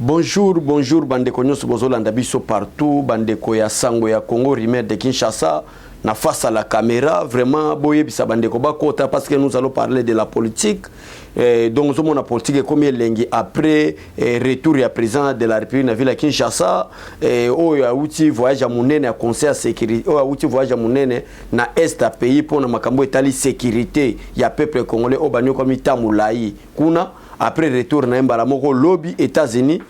Bonjour, bonjour, bandeko nyonso bozolanda biso partout, bandeko ya sango ya Congo Rimer de Kinshasa, na face à la caméra, vraiment boye bisa bandeko bakota parce que nous allons parler de la politique. Donc nous la politique est comme lengi après retour à président de la République na ville à Kinshasa, oyo auti voyage à monene à conseil à sécurité, oyo auti voyage à monene na est à pays pour na makambo etali sécurité ya peuple congolais au banyo comme itamulai kuna. Après retour na mbala moko lobby États-Unis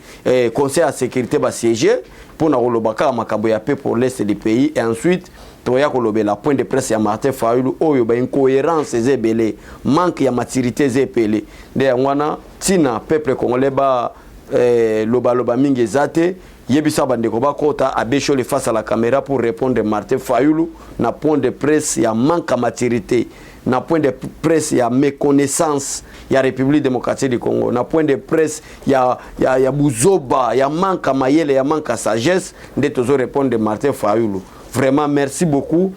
conseil à sécurité ba siéger pour na kolobaka makambo ya paix pour l'est du pays et ensuite toya kolobe la point de presse ya Martin Fayulu oyo ba incohérence zebele manque ya maturité zepele de ngwana tina peuple congolais ba loba mingi zate yebisa bandeko bakota abesho le face à la caméra pour répondre Martin Fayulu na point de presse ya manque à maturité na point de presse ya méconnaissance ya République démocratique du Congo na point de presse ya buzoba ya manka mayele ya manka sagesse nde tozo répondre de Martin Fayulu. Vraiment merci beaucoup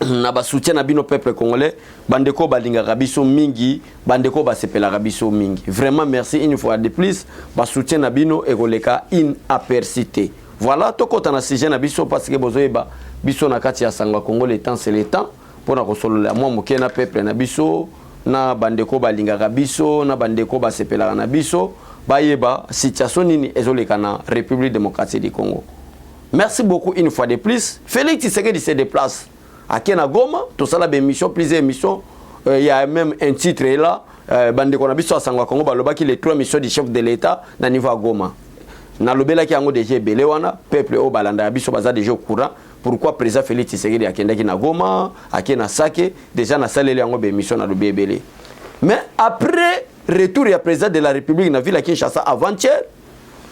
na ba soutien na bino peuple congolais bandeko balinga biso mingi bandeko basepela biso mingi. Vraiment merci une fois de plus ba soutien na bino ekoleka inapercité. Voilà tokota na sujet na biso parce que bozoyeba biso na kati ya sangwa Congo le temps c'est le temps pour na kosolola moi moke na peuple na biso na bandeko balinga biso na bandeko basepela na biso bayeba situation nini ezoleka na République démocratique du Congo. Merci beaucoup une fois de plus. Félix Tshisekedi se déplace à Kena Goma, tout ça la émission, plusieurs émissions, il y a même un titre là, bandeko na biso à Sangwa Congo baloba ki les 3 missions du chef de l'État na niveau à Goma. Na lobela ki yango déjà belé wana peuple o balanda biso baza déjà au courant. Pourquoi président Félix Tshisekedi akendaki na Goma, akena Sake, déjà na saleli yango be mission na lobebele. Mais après retour ya président de la République na ville à Kinshasa avant-hier,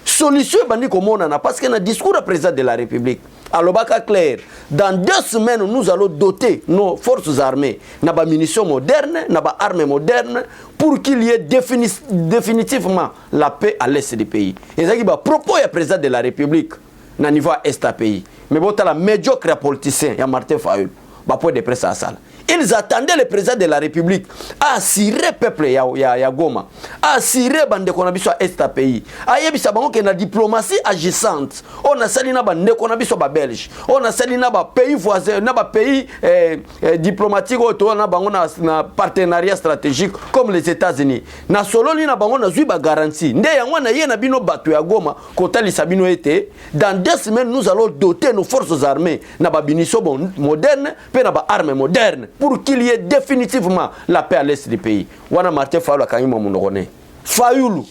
solution bandi komona na parce que na discours à président de la République alobaka clair, dans 2 semaines nous allons doter nos forces armées na ba munitions modernes, na ba armes modernes pour qu'il y ait définitivement la paix à l'est du pays. Et ça qui ba propos ya président de la République na niveau est à pays. Mais bon, la médiocre politicien, il y a Martin Fayulu, bah point de presse à la salle. Ils attendaient le président de la République à assurer le peuple ya Goma, à assurer bande konabiso à est à pays. À yebisa bango que la diplomatie agissante. On a sali na bande konabiso ba Belge. On a sali na ba pays voisin, na ba pays diplomatique auto na bango na partenariat stratégique comme les États-Unis. Na solo ni na bango na zui ba garantie. Nde yango na ye na bino bato ya Goma kotali sabino été. Dans 2 semaines nous allons doter nos forces armées na ba biniso moderne, pe na ba armes modernes. Pour qu'il y ait définitivement la paix à l'est du pays. Wana Martin Fayulu akanyima munokone. Fayulu.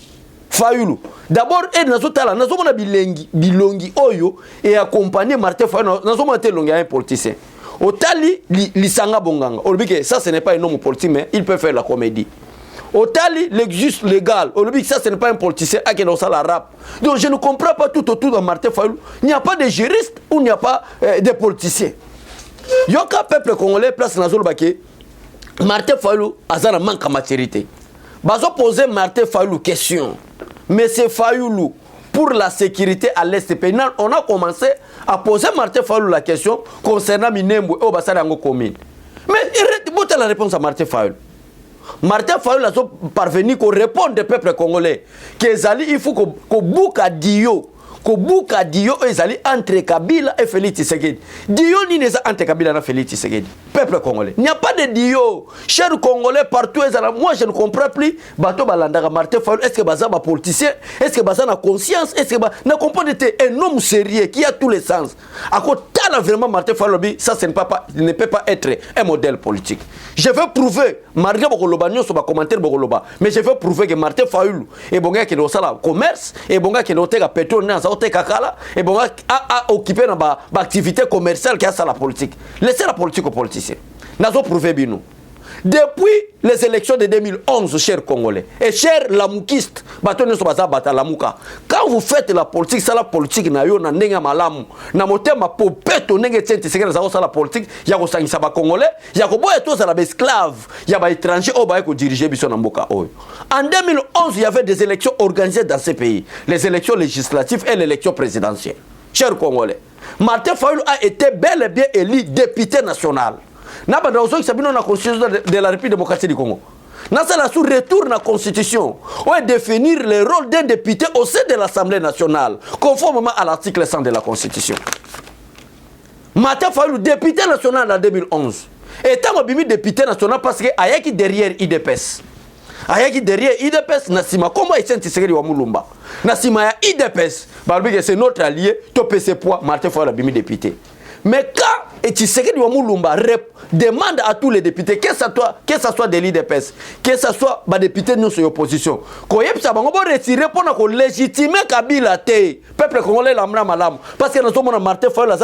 D'abord, nous avons bilongi oyo et accompagner Martin Fayulu. Nous avons été longi un politicien. Otali lisanga bonganga. Ça ce n'est pas un homme politique mais il peut faire la comédie. Otali l'existe légal. Ça ce n'est pas un politicien qui est la rap. Donc je ne comprends pas tout autour de Martin Fayulu. Il n'y a pas de juriste ou il n'y a pas de politicien. Yoka peuple congolais place na zolo bake Martin Fayulu azana manque de maturité. Bazo poser Martin Fayulu question. Mais c'est Fayulu pour la sécurité à l'est du pays. On a commencé à poser Martin Fayulu la question concernant Minembwe et Obasara Yango commune. Mais bote la réponse à Martin Fayulu. Martin Fayulu a parvenu qu'on réponde au peuple congolais que Zali il faut qu'on boucle à Dio. Kobuka Dio ezali entre Kabila et Félix Tshisekedi. Dio ni neza entre Kabila et Félix Tshisekedi. Peuple congolais. Il n'y a pas de Dio. Chers Congolais partout moi je ne comprends plus. Bato balandaka Martin Fayulu est-ce que baza ba politicien? Est-ce que baza na conscience? Est-ce que na comprendre un homme sérieux qui a tous les sens. À côté là vraiment Martin Fayulu ça ne peut pas être un modèle politique. Je veux prouver malgré bokoloba nyonso ba commentaire bokoloba mais je veux prouver que Martin Fayulu et bonga qui no sala commerce et bonga qui no teka pétrole na kakala et bonga a occupé na ba activité commerciale qui a ça la politique. Laissez la politique aux politiciens. Nazo prouver bino. Depuis les élections de 2011, chers Congolais, et chers lamoukistes, quand vous faites la politique, c'est la politique, na yo na ndenga malamu, na motema popeto nenge tente sekere za la politique, ya ko sangisa ba Congolais, ya ko boya to za la esclave, ya ba étranger o ba ko diriger biso na mboka oyo. En 2011, il y avait des élections organisées dans ce pays, les élections législatives et l'élection présidentielle. Chers Congolais, Martin Fayulu a été bel et bien élu député national. Na banda ozo qui sabino na constitution de la République démocratique du Congo. Dans cela, sous retour la Constitution, on va définir le rôle d'un député au sein de l'Assemblée nationale, conformément à l'article 100 de la Constitution. Martin Fayulu, député national en 2011. Et tant que député national parce qu'il y a qui derrière IDPS. Il y a derrière IDPS, Nassima, comment est-ce que c'est Wamulumba? Nassima, IDPS, c'est notre allié, topé poids, Martin Fayulu, député. Mais quand Tshisekedi Wamulumba demande à tous les députés, que ce soit de l'IDPS, que ce soit des députés de l'opposition, qu'on va retirer pour légitimer Kabila, le peuple congolais lambda malam. Parce que nous sommes Martin Fayulu,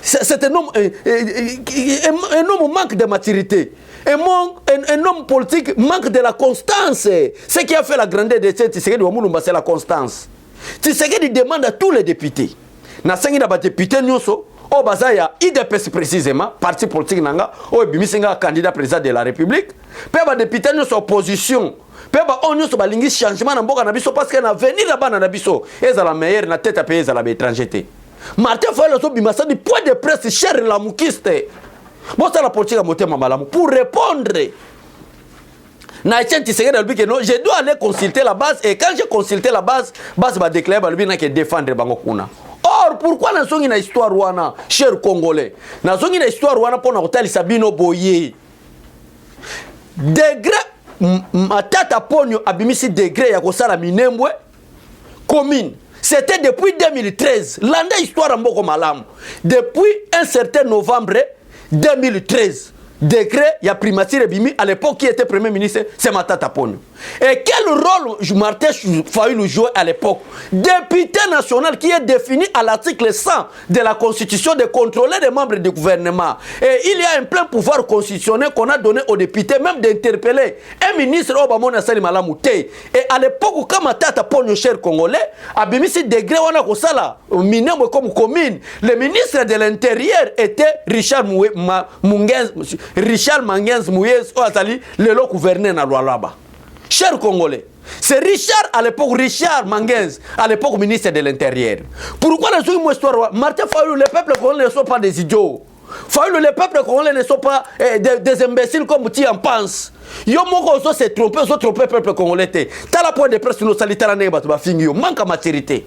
c'est un homme manque de maturité. Un homme politique manque de la constance. Ce qui a fait la grandeur de Tshisekedi Wamulumba, c'est la constance. Tshisekedi demande à tous les députés, na députés au Bazaya, IDPS précisément, parti politique nanga, au Bimisinga candidat président de la République, peut ba député nous opposition, peut ba on nous ba lingi changement na mboka na biso parce que na venir là-bas na biso, eza la meilleure na tête à pays za la étrangeté. Martin Fayulu so bimasa du point de presse cher la moukiste. Bon ça la politique a monté mamalamu pour répondre. Na Etienne Tshisekedi que non, je dois aller consulter la base et quand j'ai consulté la base va déclarer ba lubina que défendre bango kuna. Or, pourquoi nous avons une histoire wana, cher Congolais? Nous avons une histoire wana pour nous dire Sabino Boye. Degré, Matata Ponyo abimisi degré ya kosala minembwe commune. C'était depuis 2013. L'année histoire en Boko Malam. Depuis un certain novembre 2013. Décret, il y a primature Bimi, à l'époque qui était premier ministre, c'est Matata Ponyo. Et quel rôle Martin Fayulu jouait à l'époque? Député national qui est défini à l'article 100 de la Constitution de contrôler les membres du gouvernement. Et il y a un plein pouvoir constitutionnel qu'on a donné aux députés, même d'interpeller un ministre Obama Sali Malamouté. Et à l'époque, quand Matata Ponyo, cher Congolais, a bimi si degré on a kosala, minimum comme commune, le ministre de l'Intérieur était Richard Mangenz Mouyez, le gouverneur na Lualaba. Cher Congolais, c'est Richard à l'époque, Richard Mangenz, à l'époque ministre de l'Intérieur. Pourquoi nous avons une histoire? Martin Fayulu, les peuples congolais ne sont pas des idiots. Fayulu, les peuples congolais ne sont pas des imbéciles comme tu en penses. Yo moko s'est trompé, le peuple congolais. T'as la point de presse nous salitaire en ébat, fingio, manque à maturité,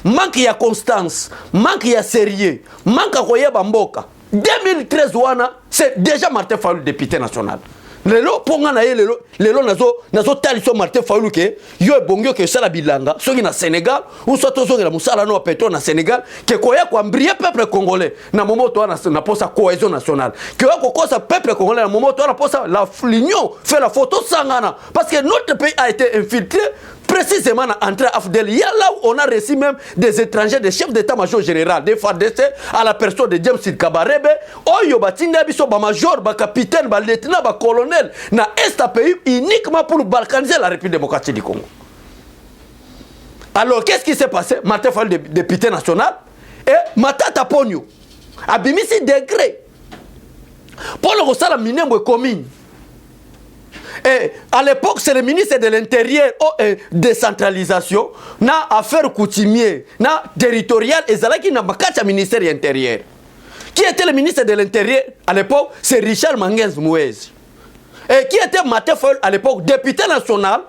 manque à constance, manque à sérieux, manque à koyeba mboka. 2013 wana, c'est déjà Martin Fayulu député national. Lelo ponga na ye lelo nazo taliso Martin Fayulu ke yo ebongyo ke sala bilanga soki na Sénégal ou soit soki na musala no pétrole na Sénégal ke koya ko ambrier peuple congolais na momoto na posa cohésion nationale que ko kosa peuple congolais na momoto na posa la l'union fait la photo sangana parce que notre pays a été infiltré précisément entre Afdel. Il y a là où on a reçu même des étrangers, des chefs d'état-major général, des FARDC, à la personne de James Kabarebe, Oyo Batinga Biso, major, capitaine, lieutenant, colonel, na est pays uniquement pour balkaniser la République démocratique du Congo. Alors, qu'est-ce qui s'est passé? Martin Fayulu, député national, et Matata Ponyo, a bimisi degré. Pour le Rossala Minembwe commune. Et à l'époque, c'est le ministre de l'Intérieur, décentralisation, na affaires coutumières, na territoriales, et Zalaki n'a pas qu'un ministère intérieur. Qui était le ministre de l'Intérieur à l'époque? C'est Richard Mangenz Mouyez. Et qui était Martin Fayulu à l'époque, député national,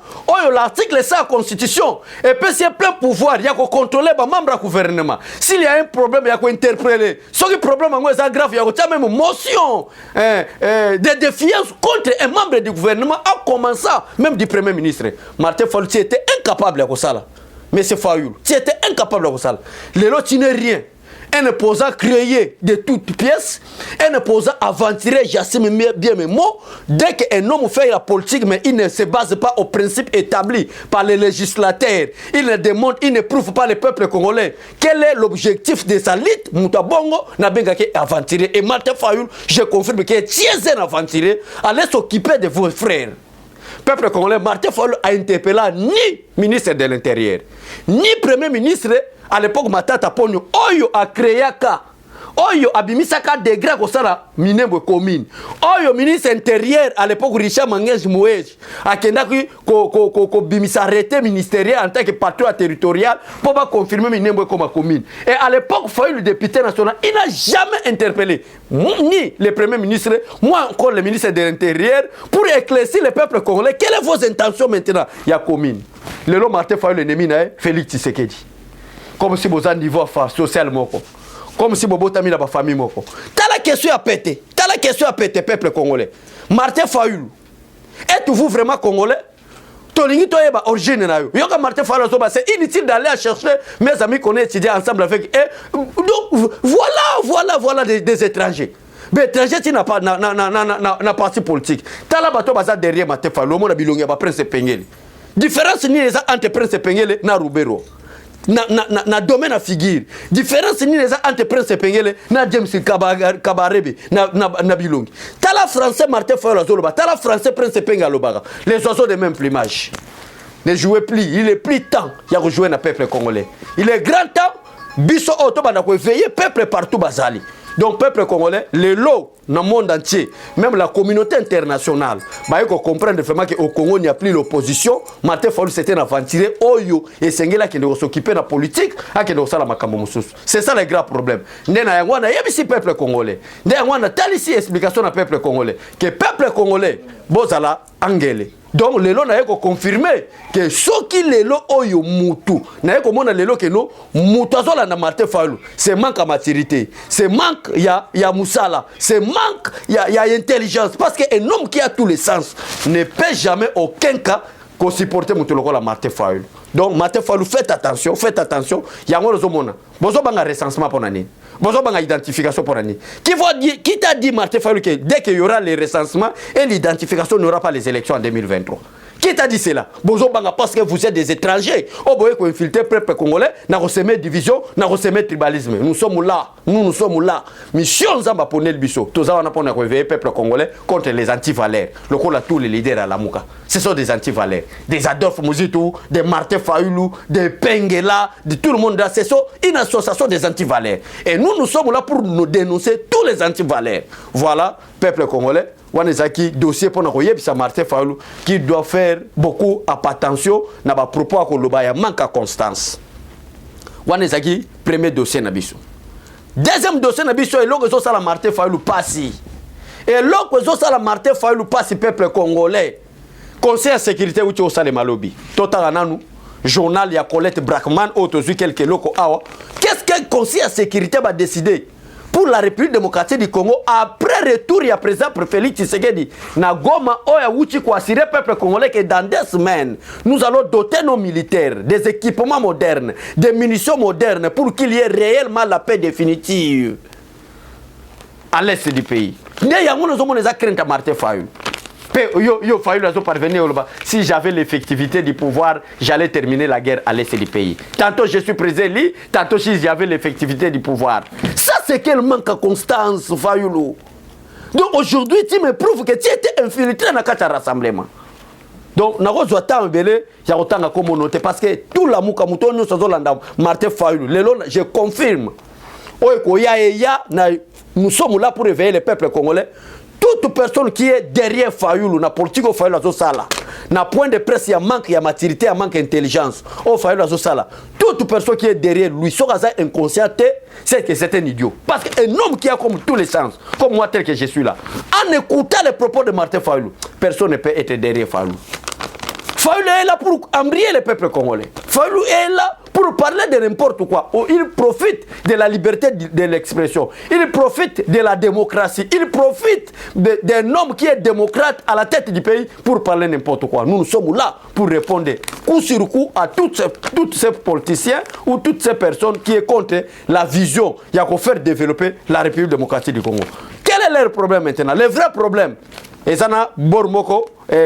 l'article 100 de la Constitution, et puis s'il y a plein pouvoir, il y a qu'on contrôler les membres du gouvernement. S'il y a un problème, il y a qu'on interpeller. Si le problème est grave, il y a même une motion de défiance contre un membre du gouvernement, en commençant même du Premier ministre. Martin Fayulu, tu étais incapable de ça. Mais c'est Fayulu, tu étais incapable de ça. Les lots, tu n'es rien. Un opposant créé de toutes pièces, un opposant aventuré, j'assume bien mes mots, dès qu'un homme fait la politique, mais il ne se base pas aux principes établis par les législateurs, il ne démontre, il ne prouve pas le peuple congolais. Quel est l'objectif de sa lutte? Moutabongo n'a bien qu'à aventuré. Et Martin Fayulu, je confirme qu'il est un aventurier, allez s'occuper de vos frères. Peuple congolais, Martin Fayulu a interpellé ni ministre de l'Intérieur, ni premier ministre. À l'époque, Matata Ponyo, Oyo a créé ka. Oyo abimisaka degré ko sala Minembwe commune. Oyo ministre intérieur à l'époque Richard Mangej Mouej akenda ko bimisa arrêté ministériel en tant que patron territorial pour pas confirmer Minembwe comme commune. Et à l'époque Fayoulou, le député national, il n'a jamais interpellé ni le premier ministre, moi encore le ministre de l'Intérieur pour éclaircir le peuple congolais. Quelles sont vos intentions maintenant? Il y a commune. Le long Martin Fayoulou l'ennemi Félix Tshisekedi. Comme si vous avez un niveau social moko. Comme si vous avez une famille moko. T'as la question à péter. T'as la question à péter, peuple congolais. Martin Fayoulou, êtes-vous vraiment congolais? Tolingi toyeba origine na yo. Yoka Martin Fayoulou, c'est inutile d'aller chercher mes amis qu'on a étudié ensemble avec. Donc voilà des étrangers. Mais étranger qui n'a pas na parti politique. T'as la bateau baza derrière Martin Fayoulou, mon abilongi ba Prince Pengele. Différence ni les entre Prince Pengele na Rubero. Na domaine à figure. Différence ni les entre Prince Pengele na James Kabarebe na Bilongi. T'as la français Martin Fayoulou Zoloba, t'as la français Prince Pengele Lobaga. Les oiseaux de même plumage. Ne jouez plus, il est plus temps il y a rejouer na peuple congolais. Il est grand temps biso auto bana ko veiller peuple partout bazali. Donc peuple congolais, les lots dans le monde entier, même la communauté internationale, il faut comprendre vraiment qu'au Congo, il n'y a plus l'opposition. Martin Fayoulou c'était un aventuré, Oyo, et Sengela qui doit s'occuper de la politique, qui doit s'occuper de la c'est ça le grand problème. Il y a ici peuple congolais. Il y a ici explication au peuple congolais. Que le peuple congolais, bozala angele. Donc les lots n'ont confirmé que ce qui les lots oyo mutu, n'ont comment les lots que non mutu azola na Martin Fayoulou, c'est manque à maturité, c'est manque ya moussala, c'est manque ya intelligence parce que un homme qui a tous les sens ne peut jamais aucun cas qu'on supporte mutu lokola Martin Fayoulou. Donc Martin Fayoulou faites attention, ya ngolo zomona. Bozo banga recensement pour nani. Bozo banga identification pour nani. Qui t'a dit Martin Fayoulou que dès qu'il y aura les recensements et l'identification, il n'y aura pas les élections en 2023. Qui t'a dit cela? Bozo banga parce que vous êtes des étrangers. Oh boye ko infiltrer le peuple congolais, na resemer division, na resemer tribalisme. Nous sommes là. Mission Zamba Ponel Bisso. Toza wana pona ko éveiller peuple congolais contre les anti-valeurs. Le coup là tous les leaders à la Mouka. Ce sont des anti-valeurs. Des Adolphe Muzitu, des Martin Fayoulou, des Pengela, de tout le monde là. Ce sont une association des anti-valeurs. Et nous sommes là pour nous dénoncer tous les anti-valeurs. Voilà, peuple congolais. Wanezaki dossier pour nous Martin Fayoulou qui doit faire beaucoup attention na ba propos à Kolobaya manque à constance. Wanezaki premier dossier na biso. Deuxième dossier na biso et l'autre zo sala Martin Fayoulou passi. Et l'autre zo sala Martin Fayoulou passi peuple congolais. Conseil de sécurité où tu osale malobi. Total ananu journal ya Colette Brackman autres quelques locaux awa. Qu'est-ce que le conseil de sécurité va décider? Pour la République démocratique du Congo, après retour, il y a président Félix Tshisekedi, na Goma, oya wuchi kwa assurer le peuple congolais que dans 2 semaines, nous allons doter nos militaires des équipements modernes, des munitions modernes pour qu'il y ait réellement la paix définitive à l'est du pays. Martin Fayoulou. Yo Fayoulou parvenir si j'avais l'effectivité du pouvoir, j'allais terminer la guerre à l'est du pays. Tantôt je suis président, tantôt si j'avais l'effectivité du pouvoir. Ça c'est quel manque à constance Fayoulou. Donc aujourd'hui tu me prouves que tu étais infiltré dans le rassemblement. Donc nako zoata mbele ya otanga communauté parce que tout la muka mutonyo sozolanda Martin Fayoulou. Je confirme. Nous sommes là pour réveiller le peuple congolais. Toute personne qui est derrière Fayoulou, na politique au Fayoulou Azosala, na point de presse, il y a manque, il y a maturité, il y a manque d'intelligence. Au Fayoulou Azosala, toute personne qui est derrière lui, soit inconsciente, c'est que c'est un idiot. Parce qu'un homme qui a comme tous les sens, comme moi tel que je suis là, en écoutant les propos de Martin Fayoulou, personne ne peut être derrière Fayoulou. Fayoulou est là pour embrayer le peuple congolais. Fayoulou est là pour parler de n'importe quoi. Il profite de la liberté de l'expression. Il profite de la démocratie. Il profite d'un homme qui est démocrate à la tête du pays pour parler n'importe quoi. Nous sommes là pour répondre coup sur coup à tous ces politiciens ou toutes ces personnes qui sont contre la vision qui a faire développer la République démocratique du Congo. Quel est leur problème maintenant? Le vrai problème, et ça n'a Bormoko,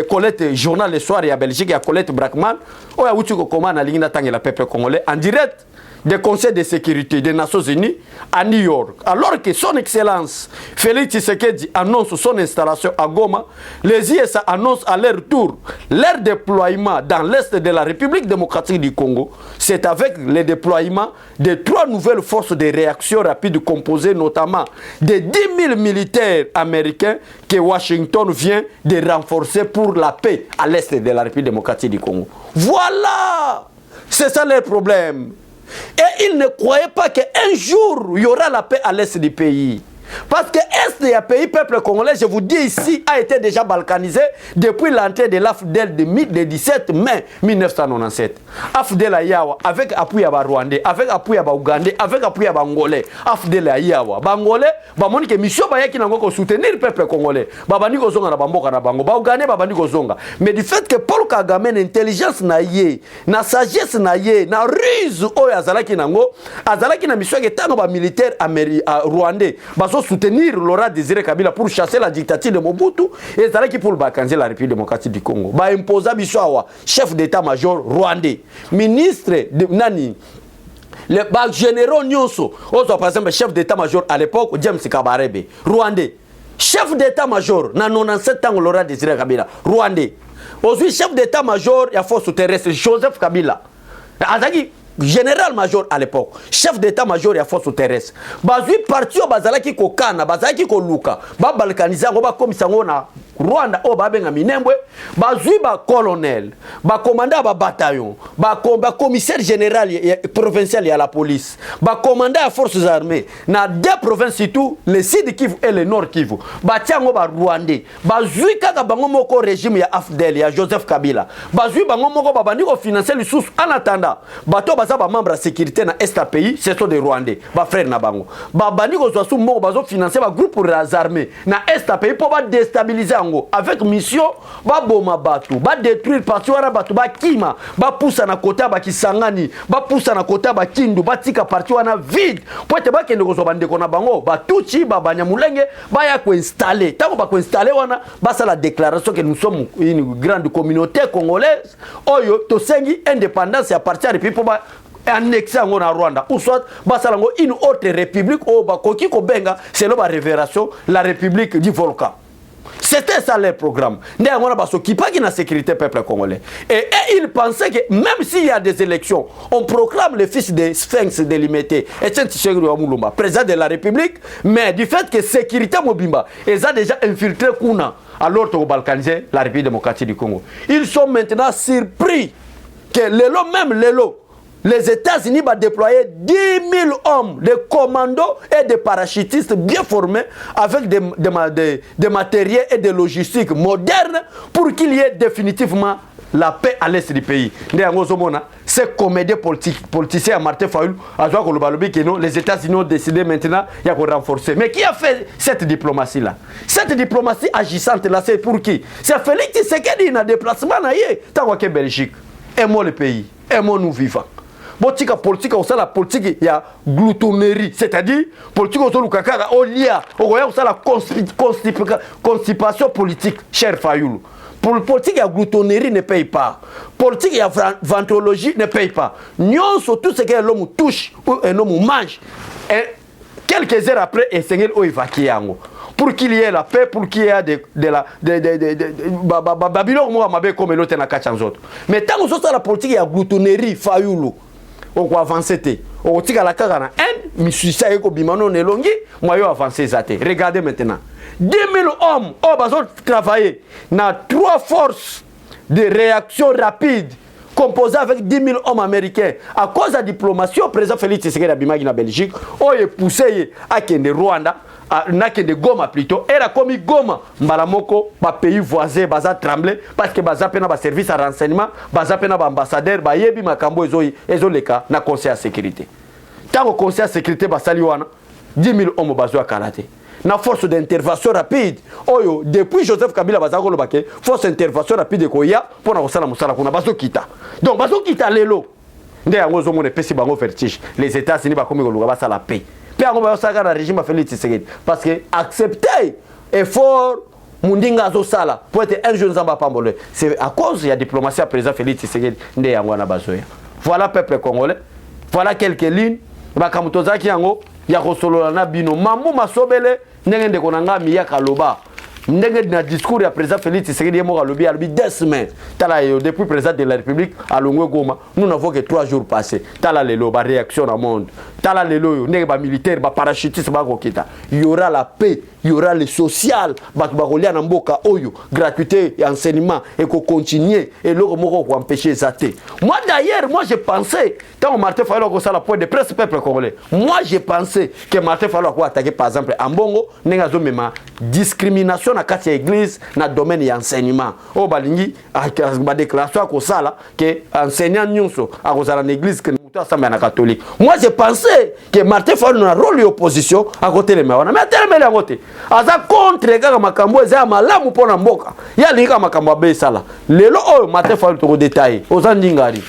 Colette journal le soir ya Belgique ya Colette Brackman oya uti ko komana linga tangela peuple congolais en direct des conseils de sécurité des Nations Unies à New York. Alors que son excellence Félix Tshisekedi annonce son installation à Goma, les ISA annoncent à leur tour leur déploiement dans l'est de la République démocratique du Congo. C'est avec le déploiement de 3 nouvelles forces de réaction rapide composées notamment de 10 000 militaires américains que Washington vient de renforcer pour la paix à l'est de la République démocratique du Congo. Voilà! C'est ça leur problème. Et ils ne croyaient pas qu'un jour, il y aura la paix à l'est du pays. Parce que l'Est du pays, peuple congolais, je vous dis ici, a été déjà balkanisé depuis l'entrée de l'AFDEL de 17 mai 1997. AFDEL à Yawa, avec appui à Rwandais, avec appui à Ougandais, avec appui à Bangolais. AFDEL à Yawa. Bangolais, Bamoni que mission qui n'a pas soutenir le peuple congolais. Babani Gozonga na Bamboka na Bango, Baougandais, Babani Gozonga. Mais du fait que Paul Kagame l'intelligence na yé, na sagesse na yé, na ruse o Azalaki nango, Azalaki na mission qui est un militaire rwandais. Soutenir Laurent Désiré Kabila pour chasser la dictature de Mobutu et ça qui pour bakanzer la République démocratique du Congo. Ba imposa bisoawa chef d'état-major rwandais, ministre de nani le généraux nyonso, par exemple chef d'état-major à l'époque James Kabarebe, rwandais. Chef d'état-major na 97 ans Laurent Désiré Kabila, rwandais. Aujourd'hui chef d'état-major ya force terrestre Joseph Kabila. Azaki général-major à l'époque, chef d'état-major et à force terrestre. Bazui parti au bazalaki ko kana, bazalaki ko luka, ba balkaniza ngo ba komisango na Rwanda o ba benga minembwe, bazui ba colonel, ba commandant ba bataillon, ba commissaire général provincial à la police, ba commandant à forces armées na deux provinces tout, le sud Kivu et le nord Kivu. Ba tiango ba Rwandais, bazui kaka bango moko régime ya AFDEL ya Joseph Kabila. Bazui bango moko ba bandi ko financer les sous en attendant. Bato ba membre de sécurité na est pays, ce sont des Rwandais, ba frère na bango. Ba bandi ko sou moko bazo financer ba groupe pour les armées na est pays pour ba déstabiliser ango avec mission ba boma batu, ba détruire parti wana batu ba kima, ba poussa na kota ba Kisangani, ba poussa na kota ba Kindu, ba tika parti wana vide. Pour te ba kende ko so bande ko na bango, ba tuchi ba Banyamulenge ba ya ko installer. Tango ba ko installer wana, ba sa la déclaration que nous sommes une grande communauté congolaise. Oyo to sengi indépendance à partir de people ba annexé en Rwanda ou soit basalango une autre république au bakoki ko benga c'est la révélation la république du volcan. C'était ça leur programme. Né on a baso qui pas qui na sécurité peuple congolais. Et ils pensaient que même s'il y a des élections, on proclame le fils de Sphinx délimité Etienne Tshisekedi Mulumba président de la République, mais du fait que sécurité Mobimba ils ont déjà infiltré Kuna alors to balkaniser la République démocratique du Congo. Ils sont maintenant surpris que les États-Unis vont déployer 10 000 hommes, des commandos et des parachutistes bien formés avec des matériels et des logistiques modernes pour qu'il y ait définitivement la paix à l'est du pays. C'est comédien politicien à Martin Fayulu, les États-Unis ont décidé maintenant de renforcer. Mais qui a fait cette diplomatie-là? Cette diplomatie agissante-là, c'est pour qui? C'est Félix Tshisekedi dans le déplacement, tant que Belgique. Aimons le pays, aimons-nous vivants. Botika politique au la politique il y a gloutonnerie, c'est-à-dire politique au sol kakara au lia au la constipation politique cher Fayulu. Pour le politique il y a gloutonnerie ne paye pas. Politique il y a ventrologie ne paye pas. Nyon sur tout ce que l'homme touche ou un homme mange et quelques heures après il s'engage au évacuer pour qu'il y ait la paix, pour qu'il y ait de la Babylone moi mabe comme l'autre na kachanzot. Mais tant que ça la politique il y a gloutonnerie Fayulu. On va avancer. On tika la kagana. Un, misuisa eko bimano nelongi, moi yo avancer zate. Regardez maintenant. 10 000 hommes, ont travaillé dans 3 forces de réaction rapide composées avec 10 000 hommes américains. À cause de la diplomatie, le président Félix Tshisekedi Abimagi na Belgique, on est poussé à Kende Rwanda. Na ke de Goma plutôt era comme Goma mbalamoko ba pays voisin baza tremblé parce que baza pena ba service à renseignement baza pena ba ambassadeur ba yebi makambo ezoleka na conseil à sécurité tant conseil à sécurité ba saliwana 10 000 hommes bazo kalaté na force d'intervention rapide oyo depuis Joseph Kabila baza ko lobake force d'intervention rapide ko ya pona ko sala musala kuna bazo kita donc bazo kita lelo nde yango zo mone pesi bango vertige les États-Unis ba komi ko luka ba sala la paix. Puis on va le régime Félix Tshisekedi parce que accepter effort mundinga azo sala pour être un jeune zamba pambole. C'est à cause de la diplomatie à président Félix Tshisekedi nde yangwana bazoya. Voilà peuple congolais. Voilà quelques lignes. Bakamutoza ki yango ya kosolola na bino mamu masobele ndenge ndeko nanga miyaka loba. Ndenge na discours ya président Félix Tshisekedi mo alobi alobi 2 semaines. Tala yo depuis président de la République à Longwe Goma, nous n'avons que 3 jours passés. Tala lelo ba réaction dans monde. Tala lelo yo ndenge ba militaire ba parachutiste ba kokita. Il y aura la paix, il y aura le social, ba kolia na mboka oyo, gratuité et enseignement et ko continuer et le moko ko empêcher zaté. Moi d'ailleurs, moi j'ai pensé quand Martin Fayulu ko sala point de presse peuple congolais. Moi j'ai pensé que Martin Fayulu ko attaquer par exemple en Bongo ndenge zo mema discrimination na kati ya église na domaine ya enseignement. O balingi ba déclaration ko sala que enseignant nyonso a kozala na église que mutu asamba na catholique. Moi j'ai pensé que Martin Fayulu na rôle d'opposition à côté les mawana mais tellement à côté. Aza contre kaka makambo za malamu pona mboka. Ya linga makambo be sala. Lelo o Martin Fayulu to détailler. Oza ndingari.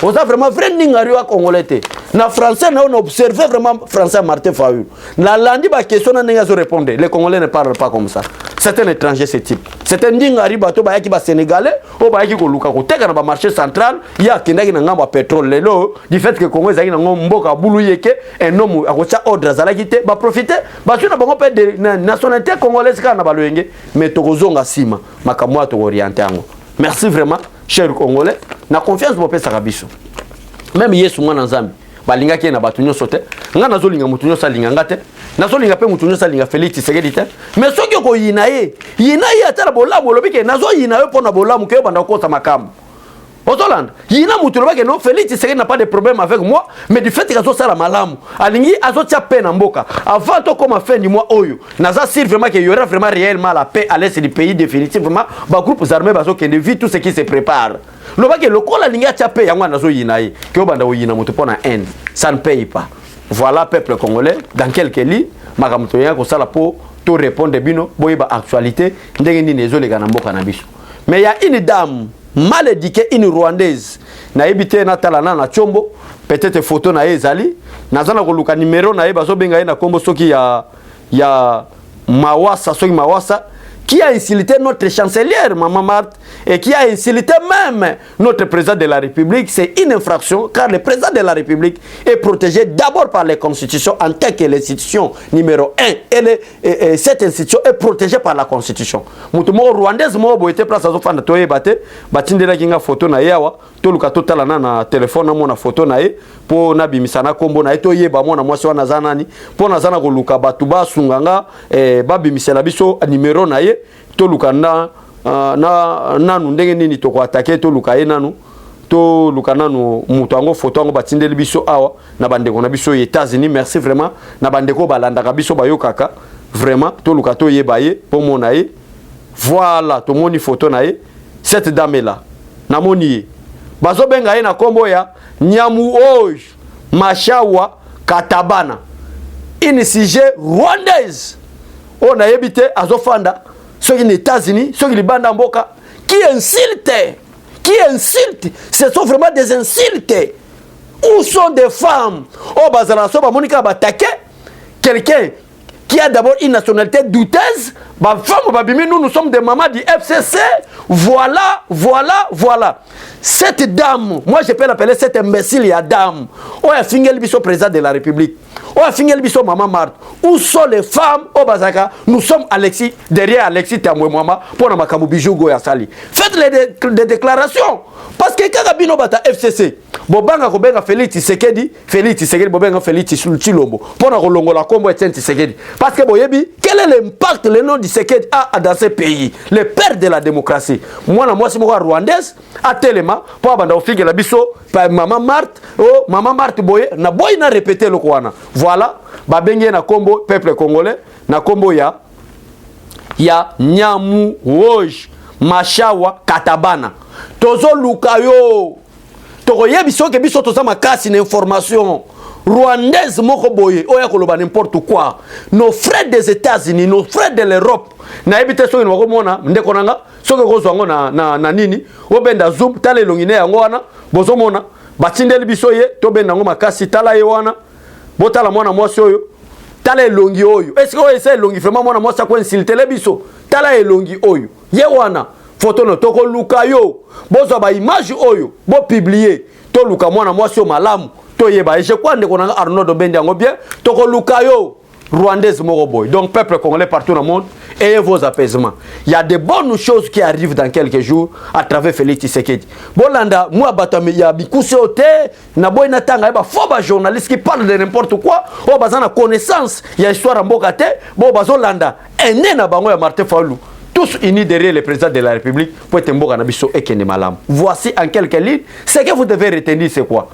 Oza vraiment vrai ndingari wa congolais te. Na français na on observe vraiment français Martin Fayulu. La landi ba question na ninga zo répondre. Les Congolais ne parlent pas comme ça. C'est un étranger ce type. C'est un ndingari bato ba yaki ba sénégalais o ba yaki ko luka ko teka na ba marché central ya kindaki na ngamba pétrole lelo du fait que Congo ezaki na mboka bulu yeke un homme akocha ordre zala kité ba profiter ba tuna bango pe de nationalité congolaise kana ba loyenge mais tokozonga sima makamwa to orienter ngo. Merci vraiment cher Congolais na confiance bo pesa kabiso. Même Yesu mwana nzambi balinga ki na batu nyonso te nga nazolinga mutu nyonso alinga ngate nazolinga pe mutu nyonso alinga Félix Tshisekedi te mais soki ko yina ye atala bolamu lobike nazo yina ye pona bolamu ke banda kosa makambo Otolanda yina mutu lobake no Félix Tshisekedi n'a pas de problème avec moi mais du fait que azo sala malamu alingi azo tia paix na mboka avant to comme fin du mois oyo naza sûr vraiment qu'il y aura vraiment réellement la paix à l'est du pays définitivement ba groupes armés bazo que vit tout ce qui se prépare. Lobake lokola linga chape yango nazo yinaye ke obanda oyina mutu pona haine ça ne paye pas. Voilà peuple congolais dans quelques lits makamto ya ko sala po to répondre bino boyeba actualité ndenge ni nezo lega na mboka na biso. Mais il y a une dame mal éduquée, une rwandaise na ebité na talana na chombo peut-être photo na ezali nazana ko luka numéro na eba so benga na kombo soki ya Mawasa soki Mawasa qui a insulté notre chancelière, Maman Marthe, et qui a insulté même notre président de la République. C'est une infraction, car le président de la République est protégé d'abord par les constitutions en tant que l'institution numéro 1. Et cette institution est protégée par la constitution. Moutumo rwandaise mo boite place azo fanda toye bate, batindela kinga photo na yawa, to luka totala na téléphone na mona photo na e, po na bimisana kombo na e to yeba mona mwasi wana zanani, po na zana ko luka batu ba sunganga ba bimisela biso numéro na e. To luka nanu ndenge nini to ko attaquer to luka ye nanu to luka nanu mutu ango photo ango batindeli biso awa na bandeko na biso États-Unis. Merci vraiment na bandeko balanda ka biso bayokaka vraiment to luka to yeba ye po mona ye. Voilà to moni photo na ye cette dame là na moni bazo benga ye na kombo ya Nyamuoj Mashawa Katabana une sujet rwandaise on a habité à Zofanda ceux qui sont aux États-Unis, ceux qui sont banda mboka, qui insultent, ce sont vraiment des insultes. Où sont des femmes? Oh, bazala soba monika ba attaquer quelqu'un qui a d'abord une nationalité douteuse, ba femme ba bimi nous sommes des mamans du FCC. Voilà. Cette dame, moi je peux l'appeler cette imbécile ya dame. Oh, a fingel biso président de la République. Oh, a fingel biso Maman Marthe. Où sont les femmes? Oh, bazaka, nous sommes Alexis, derrière Alexis Tamwe Mama, pour na makamu bijou go ya sali. Faites des déclarations. Parce que quand bino bata FCC, bobanga ko benga Félix Tshisekedi bobenga Félix Tshilombo. Pour na kolongo la kombo Etienne Tshisekedi. Parce que boyebi, quel est l'impact le nom du Tshisekedi a dans ce pays? Le père de la démocratie. Moi si moi rwandaise a telema pour banda ofike la biso Maman Marthe, oh Maman Marthe boye na boy na répéter le kwana. Voilà, ba bengé na kombo peuple congolais na kombo ya Nyamuoj Mashawa Katabana. Tozo lukayo. Toko yebi soke biso toza makasi na information. Rwandaise moko boye oya koloba n'importe quoi. Nos frères des États-Unis, nos frères de l'Europe. Na ebite soki ngoko mona ndeko nanga soki kozwa ngo na nini obenda zoom tale longine yango wana bozo mona batindeli biso ye to benda ngo makasi tala ye wana botala mwana mwasi oyo tala elongi oyo. Est-ce que essaie elongi vraiment mwana mwasi ko insulter le biso? Tala elongi oyo. Ye wana photo no toko luka yo. Bozo ba image oyo, bo publier. To luka mwana mwasi o malamu. To yeba et je crois ndeko na Arnaud Dobendi yango bien. Toko luka yo. Rwandaise moko boy. Donc peuple congolais partout dans le monde, ayez vos apaisements. Il y a de bonnes choses qui arrivent dans quelques jours à travers Félix Tshisekedi. Bolanda, moi batami ya bikuse ote, na boy na tanga eba faux ba journaliste qui parle de n'importe quoi, o bazana connaissance, il y a histoire mboka te, bo bazolanda, ene na bango ya Martin Fayulu. Tous unis derrière le président de la République pour être mboka na biso ekende malam. Voici en quelques lignes ce que vous devez retenir, c'est quoi?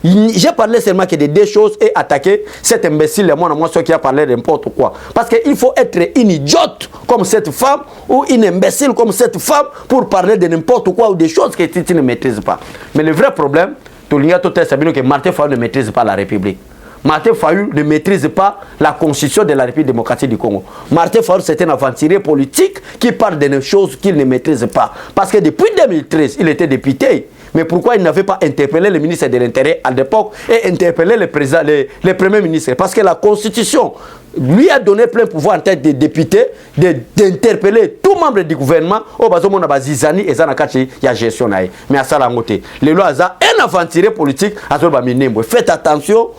J'ai parlé seulement que de deux choses et attaquer cet imbécile, moi qui a parlé de n'importe quoi. Parce qu'il faut être une idiote comme cette femme ou une imbécile comme cette femme pour parler de n'importe quoi ou des choses que tu ne maîtrises pas. Mais le vrai problème, c'est que Martin Fayulu ne maîtrise pas la République. Martin Fayulu ne maîtrise pas la constitution de la République démocratique du Congo. Martin Fayulu, c'est un aventurier politique qui parle de choses qu'il ne maîtrise pas. Parce que depuis 2013, il était député. Mais pourquoi il n'avait pas interpellé le ministre de l'Intérieur à l'époque et interpellé le président, le premier ministre? Parce que la Constitution lui a donné plein pouvoir en tête des députés d'interpeller tout membre du gouvernement au bazo mona bazizani et zanakachi ya gestion nae. Mais à ça la moté. Le loi a un aventurier politique à ce baminembo. Faites attention,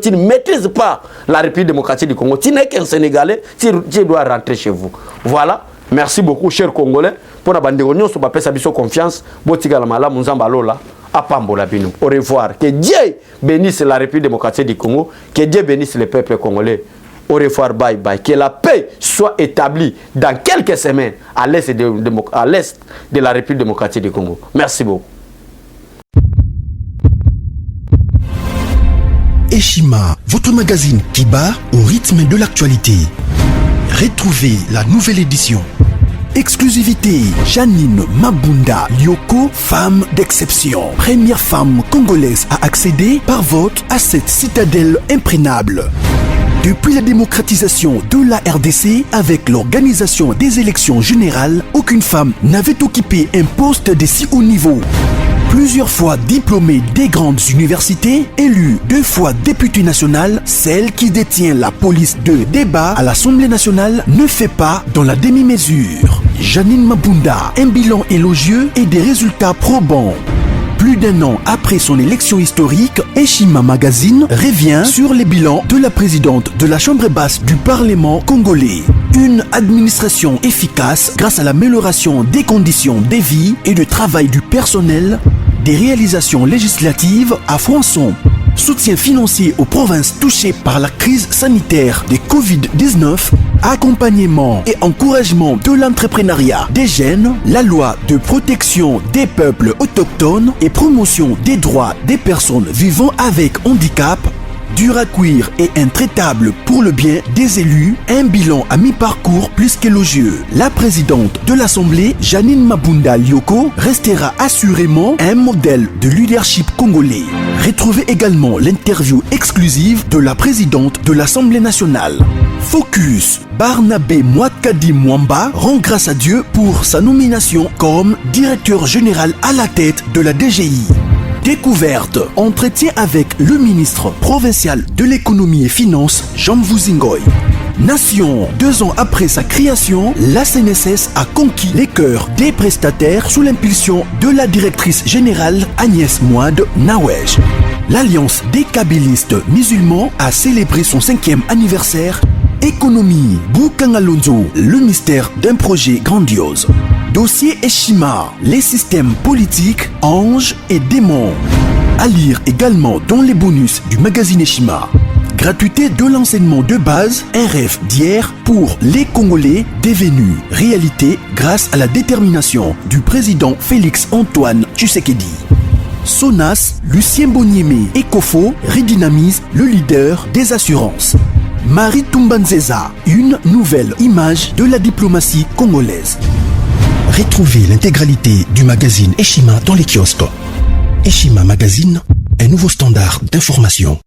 tu ne maîtrises pas la République démocratique du Congo. Tu n'es qu'un Sénégalais, tu dois rentrer chez vous. Voilà. Merci beaucoup, chers Congolais. Pour la bande de réunion, sur ma sa confiance. Botiga la mala, Mouzamba Lola, Apambola Bino. Au revoir. Que Dieu bénisse la République démocratique du Congo. Que Dieu bénisse le peuple congolais. Au revoir, bye bye. Que la paix soit établie dans quelques semaines à l'est de la République démocratique du Congo. Merci beaucoup. Eshima, votre magazine qui bat au rythme de l'actualité. Retrouvez la nouvelle édition. Exclusivité, Janine Mabunda Lyoko, femme d'exception. Première femme congolaise à accéder par vote à cette citadelle imprégnable. Depuis la démocratisation de la RDC, avec l'organisation des élections générales, aucune femme n'avait occupé un poste de si haut niveau. Plusieurs fois diplômée des grandes universités, élue 2 fois députée nationale, celle qui détient la police de débat à l'Assemblée nationale ne fait pas dans la demi-mesure. Janine Mabunda, un bilan élogieux et des résultats probants. Plus d'1 an après son élection historique, Eshima Magazine revient sur les bilans de la présidente de la Chambre basse du Parlement congolais. Une administration efficace grâce à l'amélioration des conditions de vie et de travail du personnel, des réalisations législatives à Fronçon, soutien financier aux provinces touchées par la crise sanitaire de Covid-19, accompagnement et encouragement de l'entrepreneuriat des jeunes, la loi de protection des peuples autochtones et promotion des droits des personnes vivant avec handicap, dur à cuire et intraitable pour le bien des élus, un bilan à mi-parcours plus qu'élogieux. La présidente de l'Assemblée, Janine Mabunda Lyoko, restera assurément un modèle de leadership congolais. Retrouvez également l'interview exclusive de la présidente de l'Assemblée nationale. Focus, Barnabé Mouakadi Mwamba rend grâce à Dieu pour sa nomination comme directeur général à la tête de la DGI. Découverte, entretien avec le ministre provincial de l'économie et finances, Jean Mvuzingoy. Nation, 2 ans après sa création, la CNSS a conquis les cœurs des prestataires sous l'impulsion de la directrice générale Agnès Mouad Nawej. L'Alliance des kabylistes musulmans a célébré son 5e anniversaire. Économie, Boukangalonzo, le mystère d'un projet grandiose. Dossier Eshima, les systèmes politiques, anges et démons. À lire également dans les bonus du magazine Eshima. Gratuité de l'enseignement de base, un rêve d'hier pour les Congolais devenus réalité grâce à la détermination du président Félix Antoine Tshisekedi. Sonas, Lucien Boniemé et Kofo redynamisent le leader des assurances. Marie Tumbanzeza, une nouvelle image de la diplomatie congolaise. Retrouvez l'intégralité du magazine Eshima dans les kiosques. Eshima Magazine, un nouveau standard d'information.